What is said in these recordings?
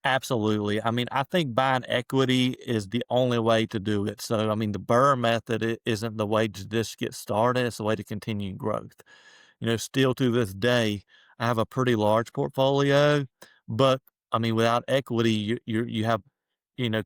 Absolutely. I mean, I think buying equity is the only way to do it. So, I mean, the BRRRR method isn't the way to just get started. It's the way to continue growth. Still to this day, I have a pretty large portfolio, but I mean, without equity, you have,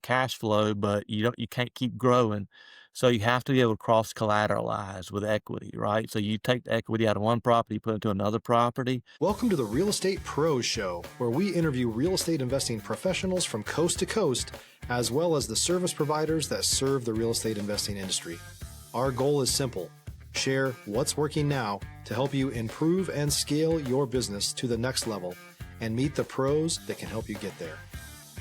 cash flow, but you can't keep growing. So you have to be able to cross collateralize with equity, right? So you take the equity out of one property, put it into another property. Welcome to the Real Estate Pros Show, where we interview real estate investing professionals from coast to coast, as well as the service providers that serve the real estate investing industry. Our goal is simple: share what's working now to help you improve and scale your business to the next level and meet the pros that can help you get there.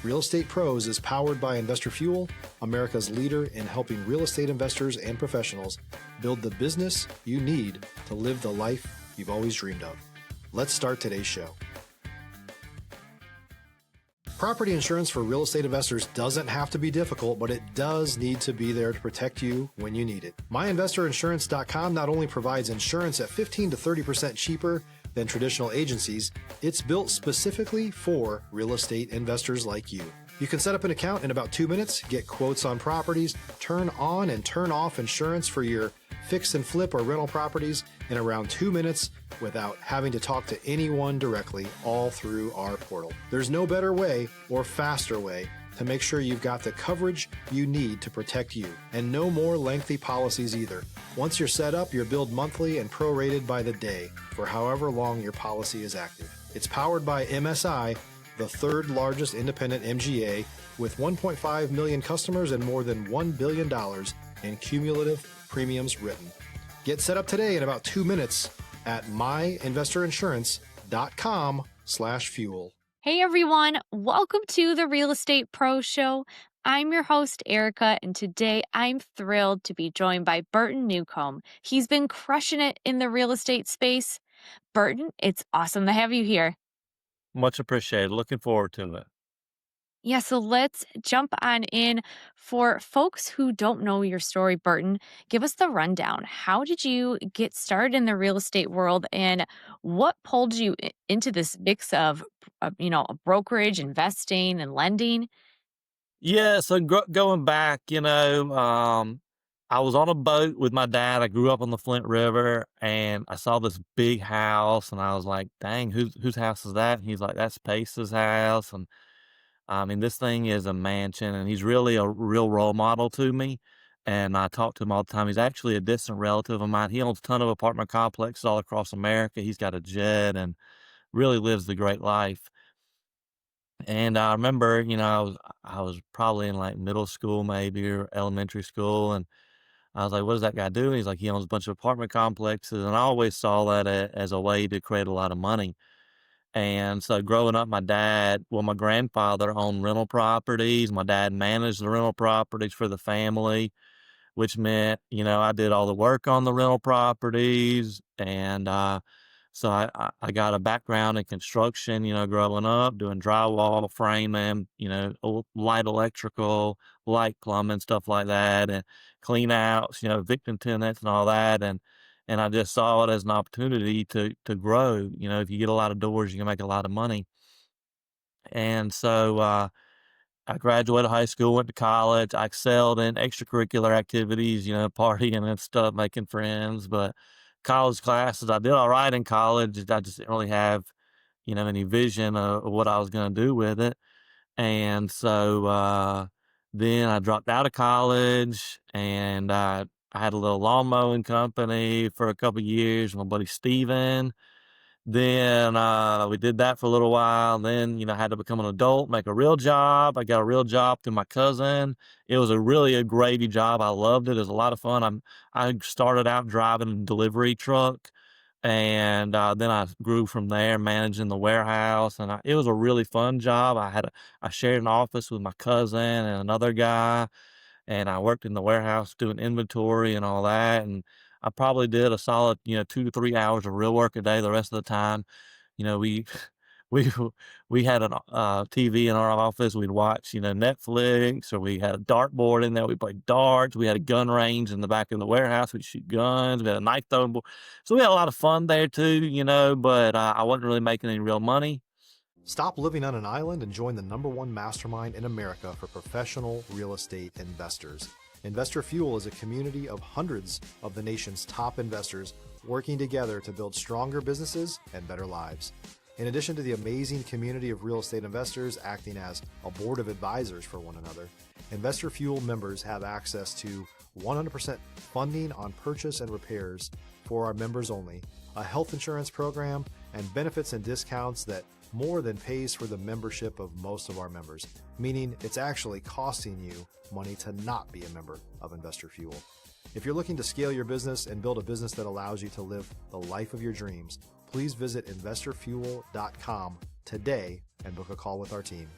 Real Estate Pros is powered by Investor Fuel, America's leader in helping real estate investors and professionals build the business you need to live the life you've always dreamed of. Let's start today's show. Property insurance for real estate investors doesn't have to be difficult, but it does need to be there to protect you when you need it. MyInvestorInsurance.com not only provides insurance at 15 to 30% cheaper than traditional agencies, it's built specifically for real estate investors like you. You can set up an account in about 2 minutes, get quotes on properties, turn on and turn off insurance for your fix and flip or rental properties in around 2 minutes without having to talk to anyone directly, all through our portal. There's no better way or faster way to make sure you've got the coverage you need to protect you, and no more lengthy policies either. Once you're set up, you're billed monthly and prorated by the day for however long your policy is active. It's powered by MSI, the third largest independent MGA, with 1.5 million customers and more than $1 billion in cumulative premiums written. Get set up today in about 2 minutes at myinvestorinsurance.com/fuel. Hey everyone, welcome to the Real Estate Pro Show. I'm your host, Erika, and today I'm thrilled to be joined by Burton Newcomb. He's been crushing it in the real estate space. Burton, it's awesome to have you here. Much appreciated. Looking forward to it. Yeah, so let's jump on in. For folks who don't know your story, Burton, give us the rundown. How did you get started in the real estate world, and what pulled you into this mix of, brokerage, investing, and lending? Yeah, so going back, I was on a boat with my dad. I grew up on the Flint River, and I saw this big house, and I was like, "Dang, whose house is that?" And he's like, "That's Pace's house." And I mean, this thing is a mansion, and he's really a real role model to me. And I talk to him all the time. He's actually a distant relative of mine. He owns a ton of apartment complexes all across America. He's got a jet and really lives the great life. And I remember, I was probably in like middle school maybe or elementary school, and I was like, "What does that guy do?" And he's like, "He owns a bunch of apartment complexes." And I always saw that as a way to create a lot of money. And so growing up, my grandfather owned rental properties. My dad managed the rental properties for the family, which meant, I did all the work on the rental properties. And so I got a background in construction, growing up, doing drywall, framing, light electrical, light plumbing, stuff like that, and clean outs, victim tenants and all that. And I just saw it as an opportunity to grow. If you get a lot of doors, you can make a lot of money. And so I graduated high school, went to college. I excelled in extracurricular activities, partying and stuff, making friends. But college classes, I did all right in college. I just didn't really have, any vision of what I was going to do with it. And so then I dropped out of college, and I had a little lawn mowing company for a couple of years, my buddy Steven. Then we did that for a little while. Then, I had to become an adult, make a real job. I got a real job through my cousin. It was a gravy job. I loved it. It was a lot of fun. I started out driving a delivery truck, and then I grew from there, managing the warehouse. And it was a really fun job. I shared an office with my cousin and another guy, and I worked in the warehouse doing inventory and all that. And I probably did a solid, 2 to 3 hours of real work a day. The rest of the time, we we we had a TV in our office. We'd watch, Netflix, or we had a dartboard in there. We played darts. We had a gun range in the back of the warehouse. We'd shoot guns. We had a knife throwing board. So we had a lot of fun there too, but I wasn't really making any real money. Stop living on an island and join the #1 mastermind in America for professional real estate investors. Investor Fuel is a community of hundreds of the nation's top investors working together to build stronger businesses and better lives. In addition to the amazing community of real estate investors acting as a board of advisors for one another, Investor Fuel members have access to 100% funding on purchase and repairs for our members only, a health insurance program, and benefits and discounts that more than pays for the membership of most of our members, meaning it's actually costing you money to not be a member of Investor Fuel. If you're looking to scale your business and build a business that allows you to live the life of your dreams, please visit investorfuel.com today and book a call with our team.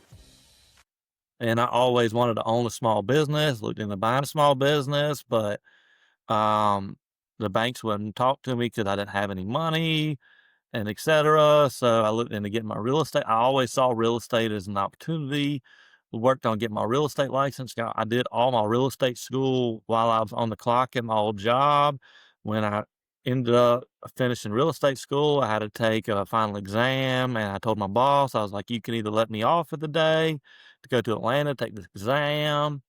And I always wanted to own a small business, looked into buying a small business, but um, the banks wouldn't talk to me because I didn't have any money and et cetera. So I looked into getting my real estate. I always saw real estate as an opportunity. Worked on getting my real estate license. I did all my real estate school while I was on the clock at my old job. When I ended up finishing real estate school, I had to take a final exam, and I told my boss, I was like, "You can either let me off for the day to go to Atlanta, take this exam,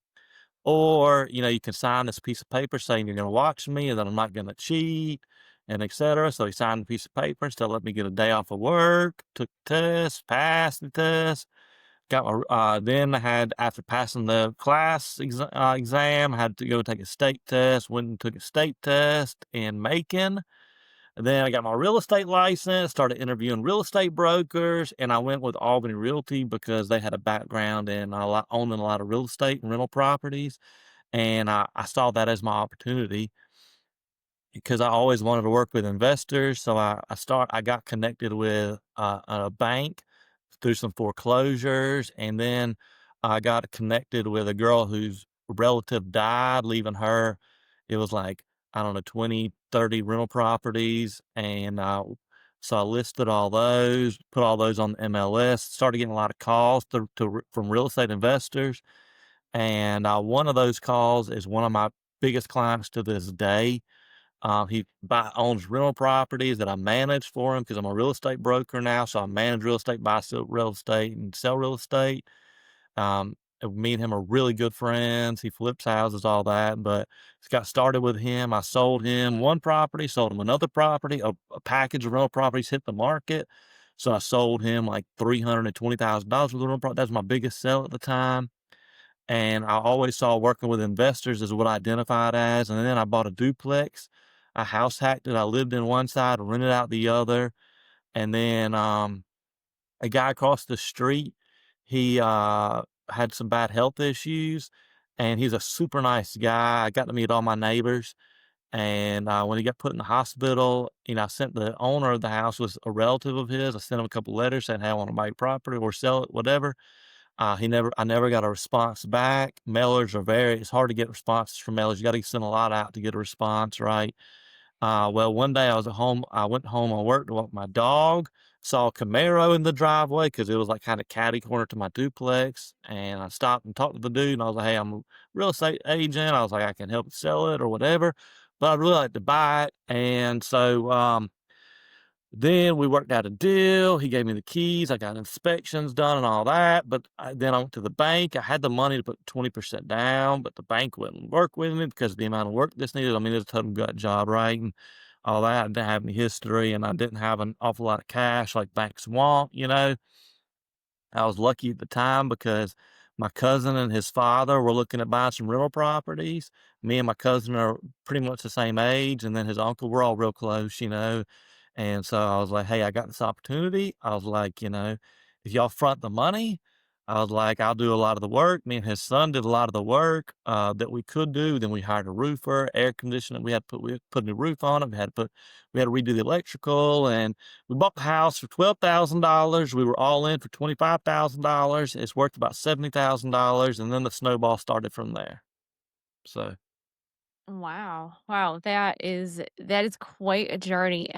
or, you can sign this piece of paper saying you're gonna watch me and that I'm not gonna cheat, and et cetera." So he signed a piece of paper, instead let me get a day off of work, took the test, passed the test, got my then I had, after passing the exam, I had to go take a state test, went and took a state test in Macon. And then I got my real estate license, started interviewing real estate brokers, and I went with Albany Realty because they had a background in owning a lot of real estate and rental properties. And I saw that as my opportunity because I always wanted to work with investors. So I got connected with a bank through some foreclosures, and then I got connected with a girl whose relative died, leaving her, it was like, I don't know, 20, 30 rental properties, and so I listed all those, put all those on the MLS, started getting a lot of calls from real estate investors, and one of those calls is one of my biggest clients to this day. Owns rental properties that I manage for him because I'm a real estate broker now. So I manage real estate, buy sell real estate, and sell real estate. Me and him are really good friends. He flips houses, all that. But it's got started with him. I sold him one property, sold him another property. A package of rental properties hit the market. So I sold him like $320,000 worth of rental property. That was my biggest sell at the time. And I always saw working with investors as what I identified as. And then I bought a duplex. I house hacked it. I lived in one side, rented out the other. And then a guy across the street, he had some bad health issues, and he's a super nice guy. I got to meet all my neighbors. And when he got put in the hospital, I sent the owner of the house, was a relative of his. I sent him a couple letters saying, "Hey, I want to buy your property or sell it, whatever." I never got a response back. It's hard to get responses from mailers. You got to send a lot out to get a response, right? Well, one day I went home on work to walk my dog, saw a Camaro in the driveway because it was like kind of catty corner to my duplex. And I stopped and talked to the dude, and I was like, "Hey, I'm a real estate agent." I was like, "I can help sell it or whatever, but I'd really like to buy it." And so, then we worked out a deal. He gave me the keys. I got inspections done and all that. But then I went to the bank. I had the money to put 20% down, but the bank wouldn't work with me because of the amount of work this needed. I mean, it's a total gut job, right? And all that. I didn't have any history, and I didn't have an awful lot of cash like banks want. I was lucky at the time because my cousin and his father were looking at buying some rental properties. Me and my cousin are pretty much the same age, and then his uncle, we're all real close. And so I was like, "Hey, I got this opportunity." I was like, "If y'all front the money," I was like, "I'll do a lot of the work." Me and his son did a lot of the work that we could do. Then we hired a roofer, air conditioning. We had to put a new roof on it. We had to redo the electrical, and we bought the house for $12,000. We were all in for $25,000. It's worth about $70,000, and then the snowball started from there. So, Wow. Wow, that is quite a journey,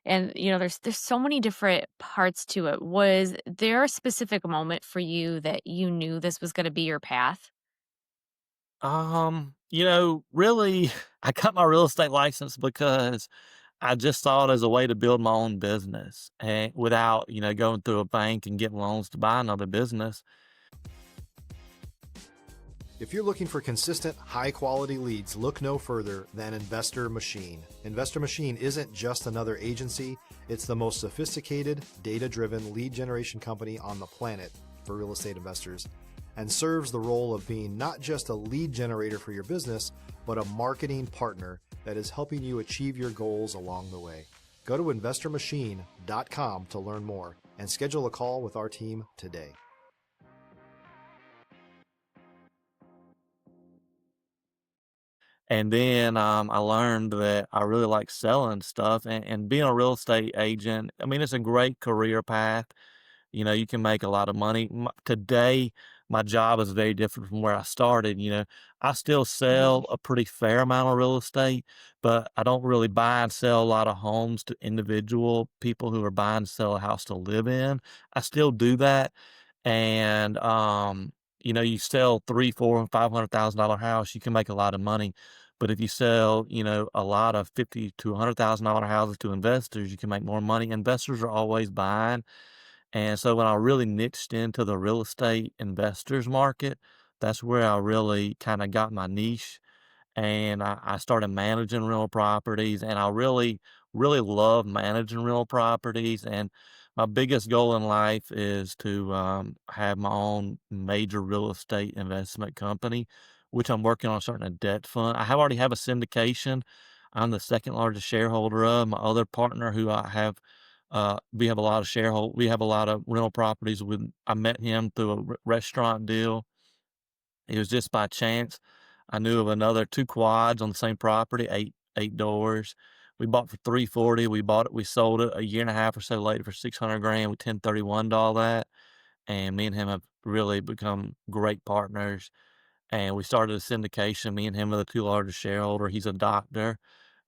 and, there's so many different parts to it. Was there a specific moment for you that you knew this was gonna be your path? really, I got my real estate license because I just saw it as a way to build my own business and without, going through a bank and getting loans to buy another business. If you're looking for consistent, high quality leads, look no further than Investor Machine. Investor Machine isn't just another agency, it's the most sophisticated, data driven lead generation company on the planet for real estate investors, and serves the role of being not just a lead generator for your business, but a marketing partner that is helping you achieve your goals along the way. Go to investormachine.com to learn more and schedule a call with our team today. And then I learned that I really like selling stuff and being a real estate agent. I mean, it's a great career path. You can make a lot of money. Today, my job is very different from where I started. I still sell a pretty fair amount of real estate, but I don't really buy and sell a lot of homes to individual people who are buying and sell a house to live in. I still do that. And, you sell three, four, and $500,000 house, you can make a lot of money. But if you sell, a lot of fifty to $100,000 houses to investors, you can make more money. Investors are always buying, and so when I really niched into the real estate investors market, that's where I really kind of got my niche. And I started managing real properties, and I really, really love managing real properties. And my biggest goal in life is to have my own major real estate investment company, which I'm working on starting a debt fund. Already have a syndication. I'm the second largest shareholder of my other partner, who I have. We have a lot of we have a lot of rental properties. I met him through a restaurant deal. It was just by chance. I knew of another 2 quads on the same property, 8 doors. We bought for 340. We bought it, we sold it a year and a half or so later for 600 grand. We 1031'd all that, and me and him have really become great partners, and we started a syndication. Me and him are the 2 largest shareholder. He's a doctor,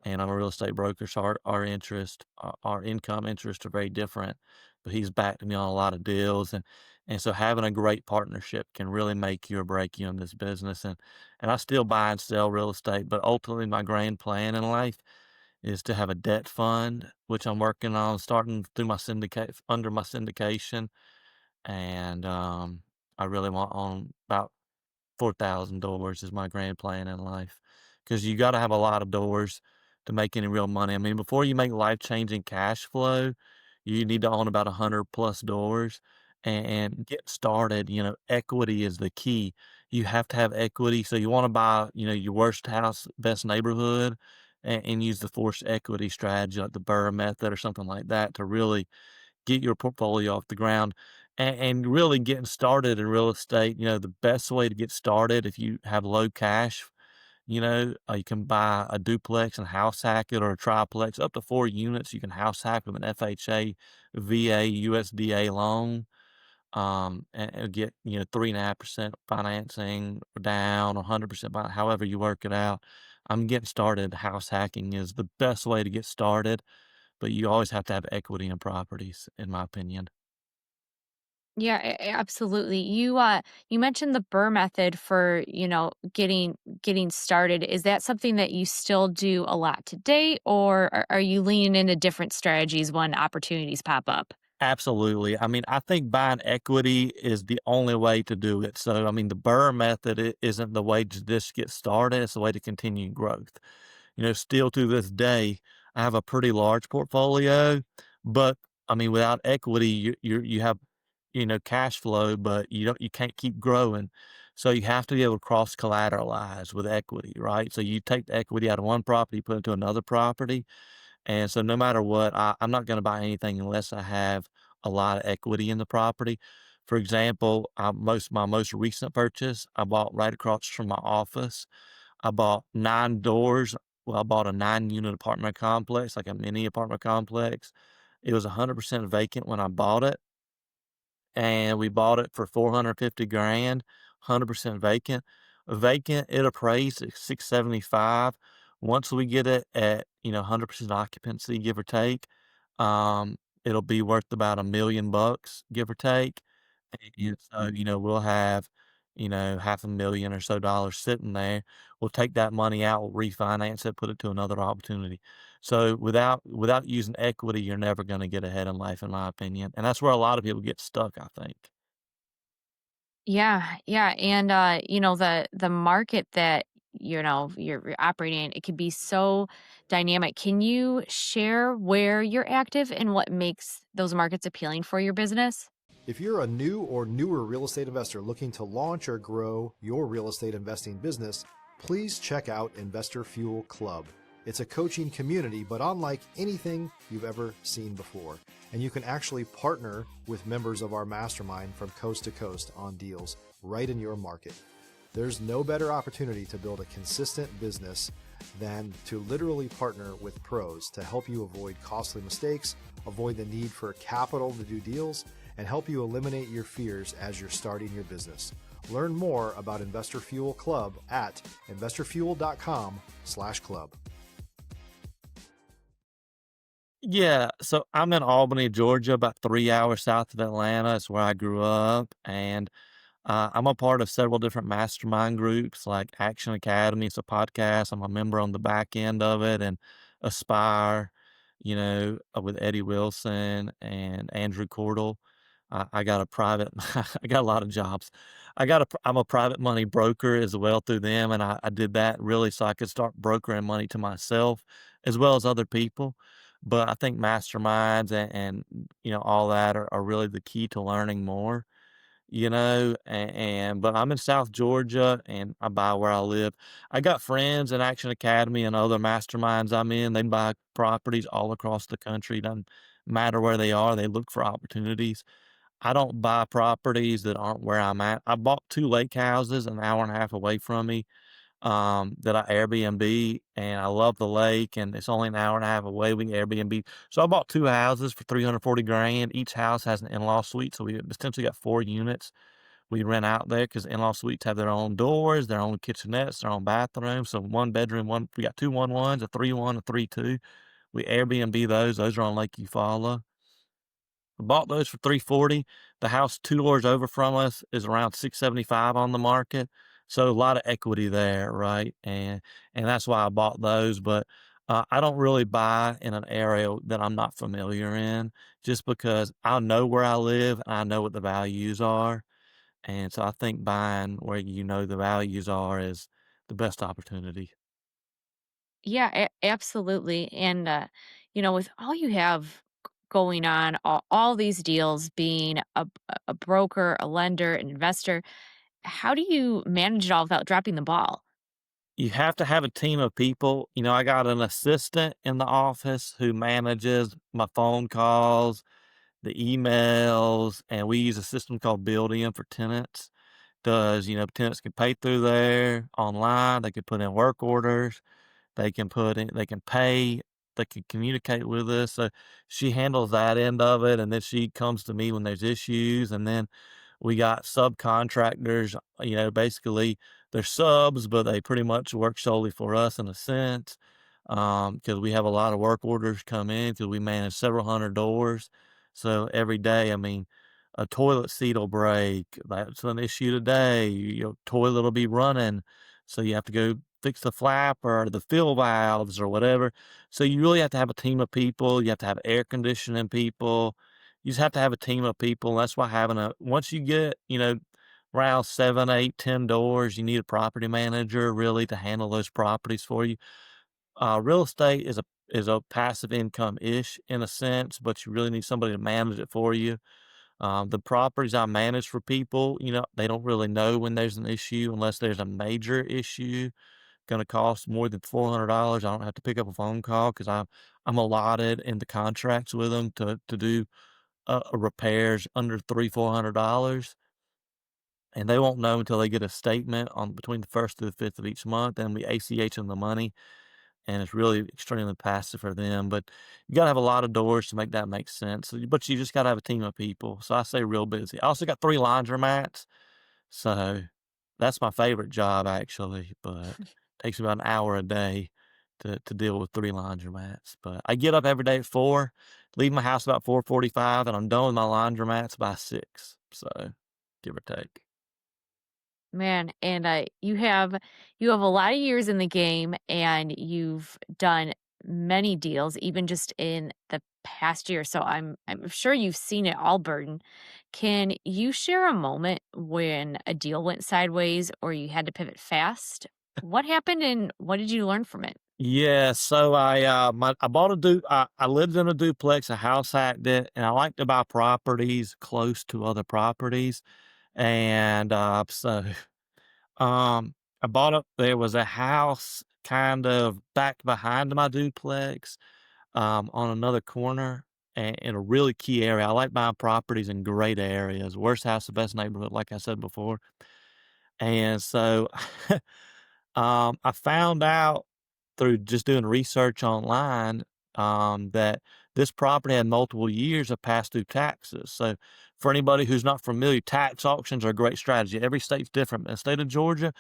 and I'm a real estate broker, so our income interests are very different. But he's backed me on a lot of deals, and so having a great partnership can really make you or break you in this business. And I still buy and sell real estate, but ultimately my grand plan in life is to have a debt fund, which I'm working on starting through my syndicate under my syndication, and I really want on about 4,000 doors is my grand plan in life, because you got to have a lot of doors to make any real money. I mean, before you make life-changing cash flow, you need to own about 100 plus doors and get started. Equity is the key. You have to have equity. So you want to buy, your worst house, best neighborhood, and use the forced equity strategy like the BRRRR method or something like that to really get your portfolio off the ground and really getting started in real estate. The best way to get started if you have low cash, you can buy a duplex and house hack it, or a triplex up to 4 units. You can house hack with an FHA, VA, USDA loan, and get, 3.5% financing down, 100% however you work it out. I'm getting started. House hacking is the best way to get started, but you always have to have equity in properties, in my opinion. Yeah, absolutely. You mentioned the Burr method for, getting started. Is that something that you still do a lot today, or are you leaning into different strategies when opportunities pop up? Absolutely. I mean, I think buying equity is the only way to do it. So, I mean, the Burr method isn't the way to just get started. It's the way to continue growth. Still to this day, I have a pretty large portfolio, but I mean, without equity, you have, cash flow, but you can't keep growing. So you have to be able to cross collateralize with equity, right? So you take the equity out of one property, put it into another property. And so no matter what, I'm not going to buy anything unless I have a lot of equity in the property. For example, my most recent purchase, I bought right across from my office. I bought 9 doors. Well, I bought a 9 unit apartment complex, like a mini apartment complex. It was 100% vacant when I bought it, and we bought it for 450 grand, 100% vacant. Vacant, it appraised at 675. Once we get it at, 100% occupancy, give or take, it'll be worth about $1 million, give or take. And so, we'll have, half a million or so dollars sitting there. We'll take that money out, we'll refinance it, put it to another opportunity. So without using equity, you're never going to get ahead in life, in my opinion. And that's where a lot of people get stuck, I think. Yeah, yeah, and, the market that, you're operating in, it can be so dynamic. Can you share where you're active and what makes those markets appealing for your business? If you're a new or newer real estate investor looking to launch or grow your real estate investing business, please check out Investor Fuel Club. It's a coaching community, but unlike anything you've ever seen before. And you can actually partner with members of our mastermind from coast to coast on deals right in your market. There's no better opportunity to build a consistent business than to literally partner with pros to help you avoid costly mistakes, avoid the need for capital to do deals, and help you eliminate your fears as you're starting your business. Learn more about Investor Fuel Club at investorfuel.com/club. Yeah, so I'm in Albany, Georgia, about 3 hours south of Atlanta. It's where I grew up, and I'm a part of several different mastermind groups like Action Academy. It's a podcast. I'm a member on the back end of it, and Aspire, with Eddie Wilson and Andrew Cordell. I got a private, I got a lot of jobs. I'm a private money broker as well through them. And I did that really so I could start brokering money to myself as well as other people. But I think masterminds and all that are really the key to learning more, but I'm in South Georgia and I buy where I live. I got friends in Action Academy and other masterminds I'm in. They buy properties all across the country. Doesn't matter where they are, they look for opportunities. I don't buy properties that aren't where I'm at. I bought two lake houses an hour and a half away from me, that I Airbnb, and I love the lake, and it's only an hour and a half away. We can Airbnb. So I bought two houses for 340 grand. Each house has an in-law suite, so we essentially got 4 units. We rent out there because in-law suites have their own doors, their own kitchenettes, their own bathrooms. So one bedroom, we got two 1-1s, a 3-1, a 3-2. We Airbnb those. Those are on Lake Eufaula. I bought those for 340. The house 2 doors over from us is around 675 on the market. So a lot of equity there, right? And that's why I bought those. But I don't really buy in an area that I'm not familiar in, just because I know where I live and I know what the values are. And so I think buying where you know the values are is the best opportunity. Yeah, absolutely. And, with all you have going on, all these deals, being a broker, a lender, an investor, how do you manage it all without dropping the ball? You have to have a team of people. I got an assistant in the office who manages my phone calls, the emails, and we use a system called Buildium for tenants. Tenants can pay through there online. They can put in work orders. They can pay, they can communicate with us. So she handles that end of it, and then she comes to me when there's issues. And then we got subcontractors, basically they're subs, but they pretty much work solely for us in a sense. Because we have a lot of work orders come in because we manage several hundred doors. So every day, I mean, a toilet seat will break. That's an issue today. Your toilet will be running. So you have to go fix the flap or the fill valves or whatever. So you really have to have a team of people. You have to have air conditioning people. You just have to have a team of people. That's why once you get, around 7, 8, 10 doors, you need a property manager really to handle those properties for you. Real estate is a passive income ish in a sense, but you really need somebody to manage it for you. The properties I manage for people, they don't really know when there's an issue unless there's a major issue gonna cost more than $400. I don't have to pick up a phone call because I'm allotted in the contracts with them to do repairs under $300-400, and they won't know until they get a statement on between the first to the fifth of each month, and we ACH them the money, and it's really extremely passive for them. But you gotta have a lot of doors to make that make sense. But you just gotta have a team of people. So I say real busy. I also got 3 laundromats, so that's my favorite job actually, but takes me about an hour a day to deal with 3 laundromats. But I get up every day at 4, leave my house about 4:45, and I'm done with my laundromats by 6, so give or take. Man, and you have a lot of years in the game, and you've done many deals, even just in the past year. So I'm sure you've seen it all, Burden. Can you share a moment when a deal went sideways or you had to pivot fast? What happened and what did you learn from it? Yeah, so I bought I lived in a duplex, a house hacked it, and I like to buy properties close to other properties. And um I bought up there was a house kind of back behind my duplex, on another corner in a really key area. I like buying properties in great areas. Worst house, the best neighborhood, like I said before. And so I found out through just doing research online, that this property had multiple years of past due taxes. So, for anybody who's not familiar, tax auctions are a great strategy. Every state's different. In the state of Georgia,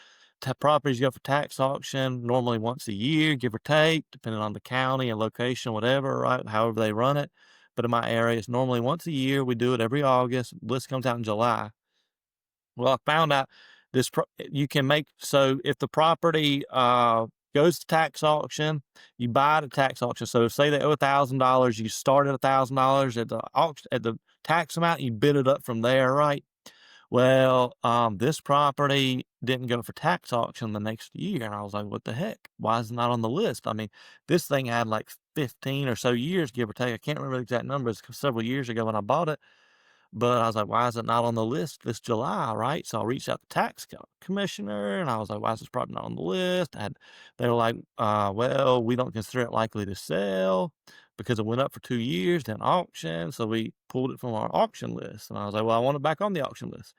properties go for tax auction normally once a year, give or take, depending on the county and location, whatever, right? However they run it. But in my area, it's normally once a year. We do it every August. List comes out in July. Well, I found out you can make so if the property goes to tax auction, you buy it at tax auction. So say they owe $1,000, you start at $1,000 at the auction at the tax amount, you bid it up from there, right? Well, this property didn't go for tax auction the next year, and I was like, "What the heck? Why is it not on the list?" I mean, this thing had like 15 or so years, give or take. I can't remember the exact numbers. Several years ago when I bought it, but I was like, why is it not on the list this July, right? So I reached out to tax commissioner and I was like, why is this property not on the list? They were like, well, we don't consider it likely to sell because it went up for 2 years, then auction. So we pulled it from our auction list. And I was like, well, I want it back on the auction list.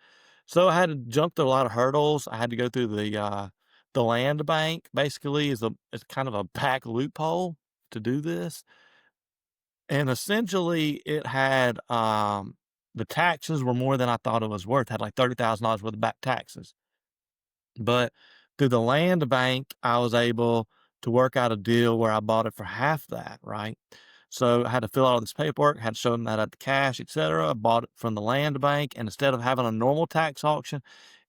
So I had to jump through a lot of hurdles. I had to go through the land bank basically is kind of a back loophole to do this. And essentially, it had, the taxes were more than I thought it was worth, had like $30,000 worth of back taxes. But through the land bank, I was able to work out a deal where I bought it for half that, right? So I had to fill out all this paperwork, had to show them that I had the cash, etc. Bought it from the land bank, and instead of having a normal tax auction,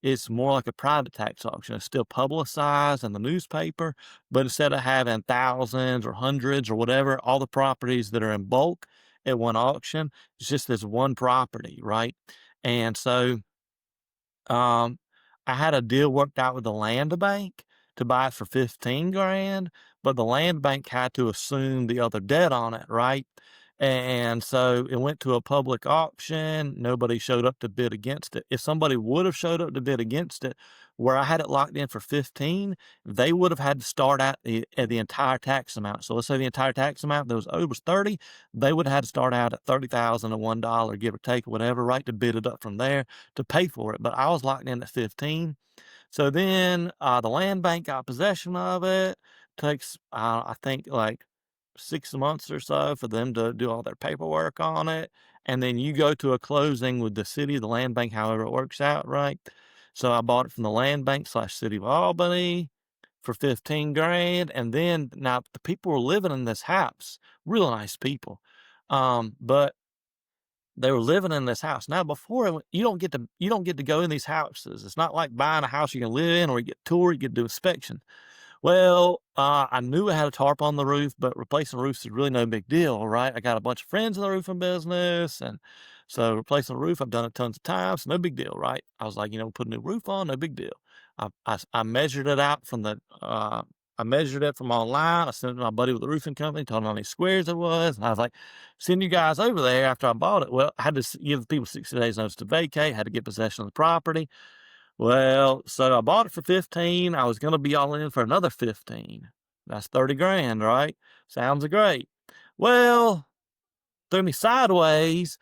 it's more like a private tax auction. It's still publicized in the newspaper, but instead of having thousands or hundreds or whatever, all the properties that are in bulk at one auction, it's just this one property, right? And so um, I had a deal worked out with the land bank to buy it for 15 grand, but the land bank had to assume the other debt on it, right? And so it went to a public auction. Nobody showed up to bid against it. If somebody would have showed up to bid against it, where I had it locked in for 15, they would have had to start at the entire tax amount. So let's say the entire tax amount that was owed was 30, they would have had to start out at $30,001, give or take, whatever, right, to bid it up from there to pay for it. But I was locked in at 15. So then the land bank got possession of it. Takes, I think, like 6 months or so for them to do all their paperwork on it. And then you go to a closing with the city, the land bank, however it works out, right? So I bought it from the land bank slash city of Albany for 15 grand. And then now the people were living in this house, real nice people. But they were living in this house. Now, before you don't get to go in these houses. It's not like buying a house you can live in or you get tour, you get to do inspection. Well, I knew it had a tarp on the roof, but replacing roofs is really no big deal, right? I got a bunch of friends in the roofing business, and so replacing the roof, I've done it tons of times, no big deal, right? I was like, put a new roof on, no big deal. I measured it out I measured it from online. I sent it to my buddy with the roofing company, told him how many squares it was, and I was like, send you guys over there after I bought it. Well, I had to give the people 60 days notice to vacate, had to get possession of the property. Well, so I bought it for 15. I was going to be all in for another 15. That's 30 grand, right? Sounds great. Well, threw me sideways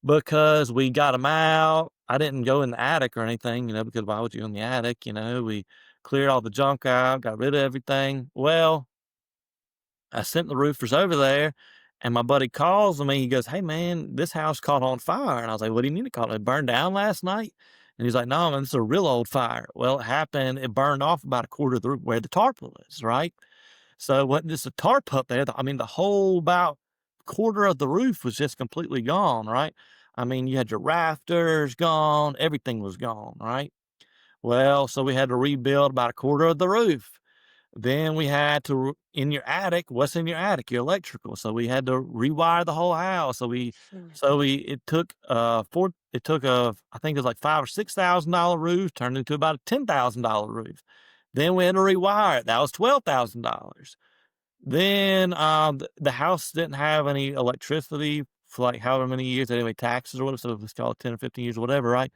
because we got them out. I didn't go in the attic or anything, because why would you in the attic? We cleared all the junk out, got rid of everything. Well, I sent the roofers over there, and my buddy calls me. He goes, "Hey man, this house caught on fire." And I was like, "What do you mean it caught? It burned down last night?" And he's like, "No, man, it's a real old fire." Well, it happened. It burned off about a quarter of the roof where the tarp was, right? So it wasn't just a tarp up there. I mean, the whole about quarter of the roof was just completely gone, right? I mean, you had your rafters gone, everything was gone, right? Well, so we had to rebuild about a quarter of the roof. Then we had to in your attic, what's in your attic? Your electrical. So we had to rewire the whole house. So we it took a I think it was like $5,000 or $6,000 roof turned into about a $10,000 roof. Then we had to rewire it. That was $12,000. Then the house didn't have any electricity for like however many years, anyway, taxes or whatever. So let's call it 10 or 15 years or whatever, right?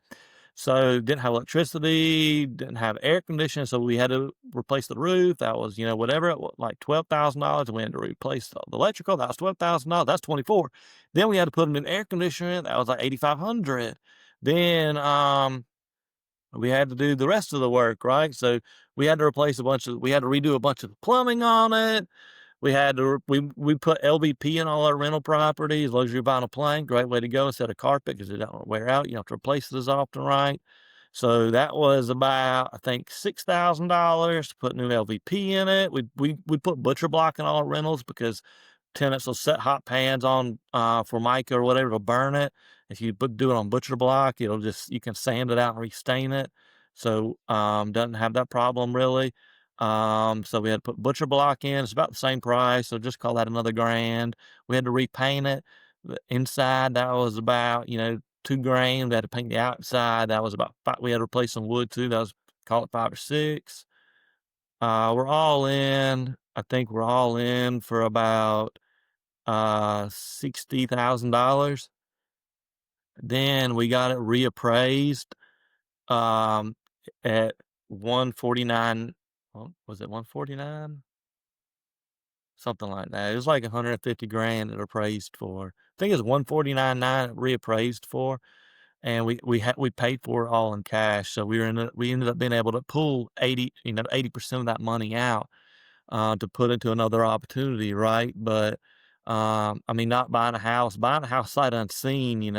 So didn't have electricity, didn't have air conditioning, so we had to replace the roof. That was, whatever, like $12,000, and we had to replace the electrical. That was $12,000. That's 24. Then we had to put an air conditioner in. That was like 8,500. Then we had to do the rest of the work, right? So we had to we had to redo a bunch of the plumbing on it. We had to we put LVP in all our rental properties, luxury vinyl plank, great way to go instead of carpet because it don't wear out. You don't have to replace it as often, right? So that was about, I think, $6,000 to put new LVP in it. We put butcher block in all our rentals because tenants will set hot pans on for mica or whatever to burn it. If you do it on butcher block, you can sand it out and restain it. So doesn't have that problem really. So we had to put butcher block in. It's about the same price, so just call that another grand. We had to repaint it. The inside, that was about, $2,000. We had to paint the outside. That was about five. We had to replace some wood too. That was, call it 5 or 6. We're all in. I think we're all in for about $60,000. Then we got it reappraised um at 149. Was it 149? Something like that. It was like 150 grand it appraised for. I think it was 149.9 it reappraised for. And we paid for it all in cash. So we ended up being able to pull 80% of that money out to put into another opportunity, right? But I mean, not buying a house sight unseen, you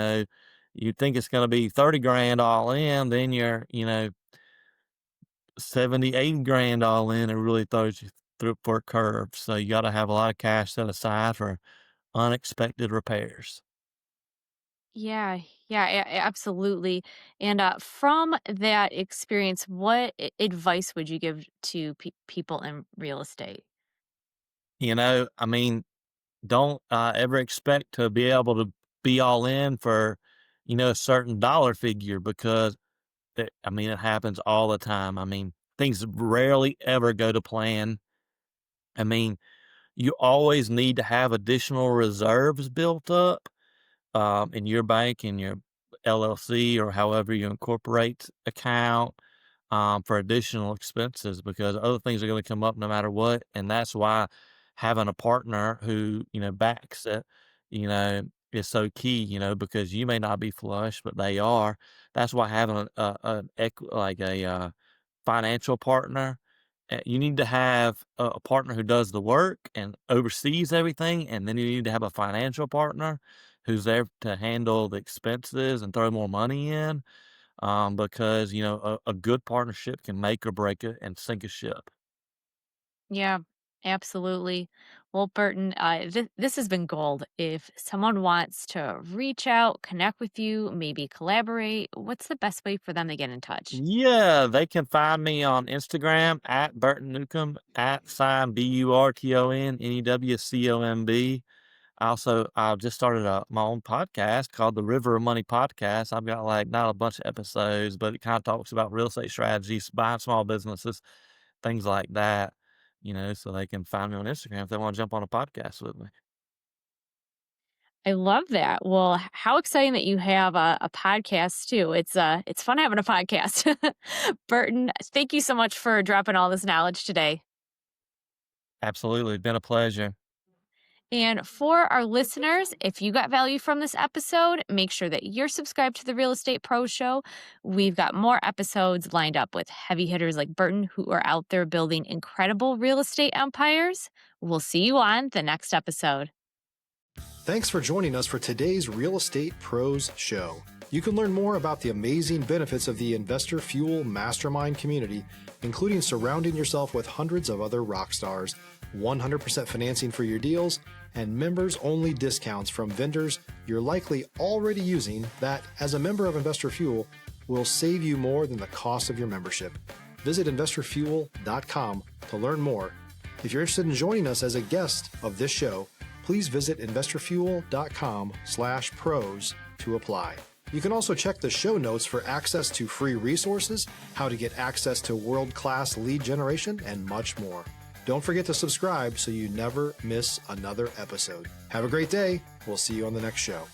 think it's going to be 30 grand all in, then you're, 70, 80 grand all in. It really throws you through for a curve. So you got to have a lot of cash set aside for unexpected repairs. Yeah, yeah, absolutely. And from that experience, what advice would you give to people in real estate? I mean, don't ever expect to be able to be all in for, a certain dollar figure because I mean, it happens all the time. I mean, things rarely ever go to plan. I mean, you always need to have additional reserves built up in your bank, in your LLC, or however you incorporate account for additional expenses because other things are going to come up no matter what. And that's why having a partner who, backs it, you know, is so key, because you may not be flush, but they are. That's why having a financial partner, you need to have a partner who does the work and oversees everything. And then you need to have a financial partner who's there to handle the expenses and throw more money in because a good partnership can make or break it and sink a ship. Yeah, absolutely. Well, Burton, this has been gold. If someone wants to reach out, connect with you, maybe collaborate, what's the best way for them to get in touch? Yeah, they can find me on Instagram at Burton Newcomb, at sign BurtonNewcomb. I've just started my own podcast called the River of Money Podcast. I've got like not a bunch of episodes, but it kind of talks about real estate strategies, buying small businesses, things like that. So they can find me on Instagram if they want to jump on a podcast with me. I love that. Well, how exciting that you have a podcast too. It's fun having a podcast. Burton, thank you so much for dropping all this knowledge today. Absolutely, it's been a pleasure. And for our listeners, if you got value from this episode, make sure that you're subscribed to the Real Estate Pro Show. We've got more episodes lined up with heavy hitters like Burton who are out there building incredible real estate empires. We'll see you on the next episode. Thanks for joining us for today's Real Estate Pros Show. You can learn more about the amazing benefits of the Investor Fuel Mastermind community, including surrounding yourself with hundreds of other rock stars, 100% financing for your deals, and members-only discounts from vendors you're likely already using that, as a member of Investor Fuel, will save you more than the cost of your membership. visit investorfuel.com to learn more. If you're interested in joining us as a guest of this show, please visit investorfuel.com/pros to apply. You can also check the show notes for access to free resources, how to get access to world-class lead generation, and much more. Don't forget to subscribe so you never miss another episode. Have a great day. We'll see you on the next show.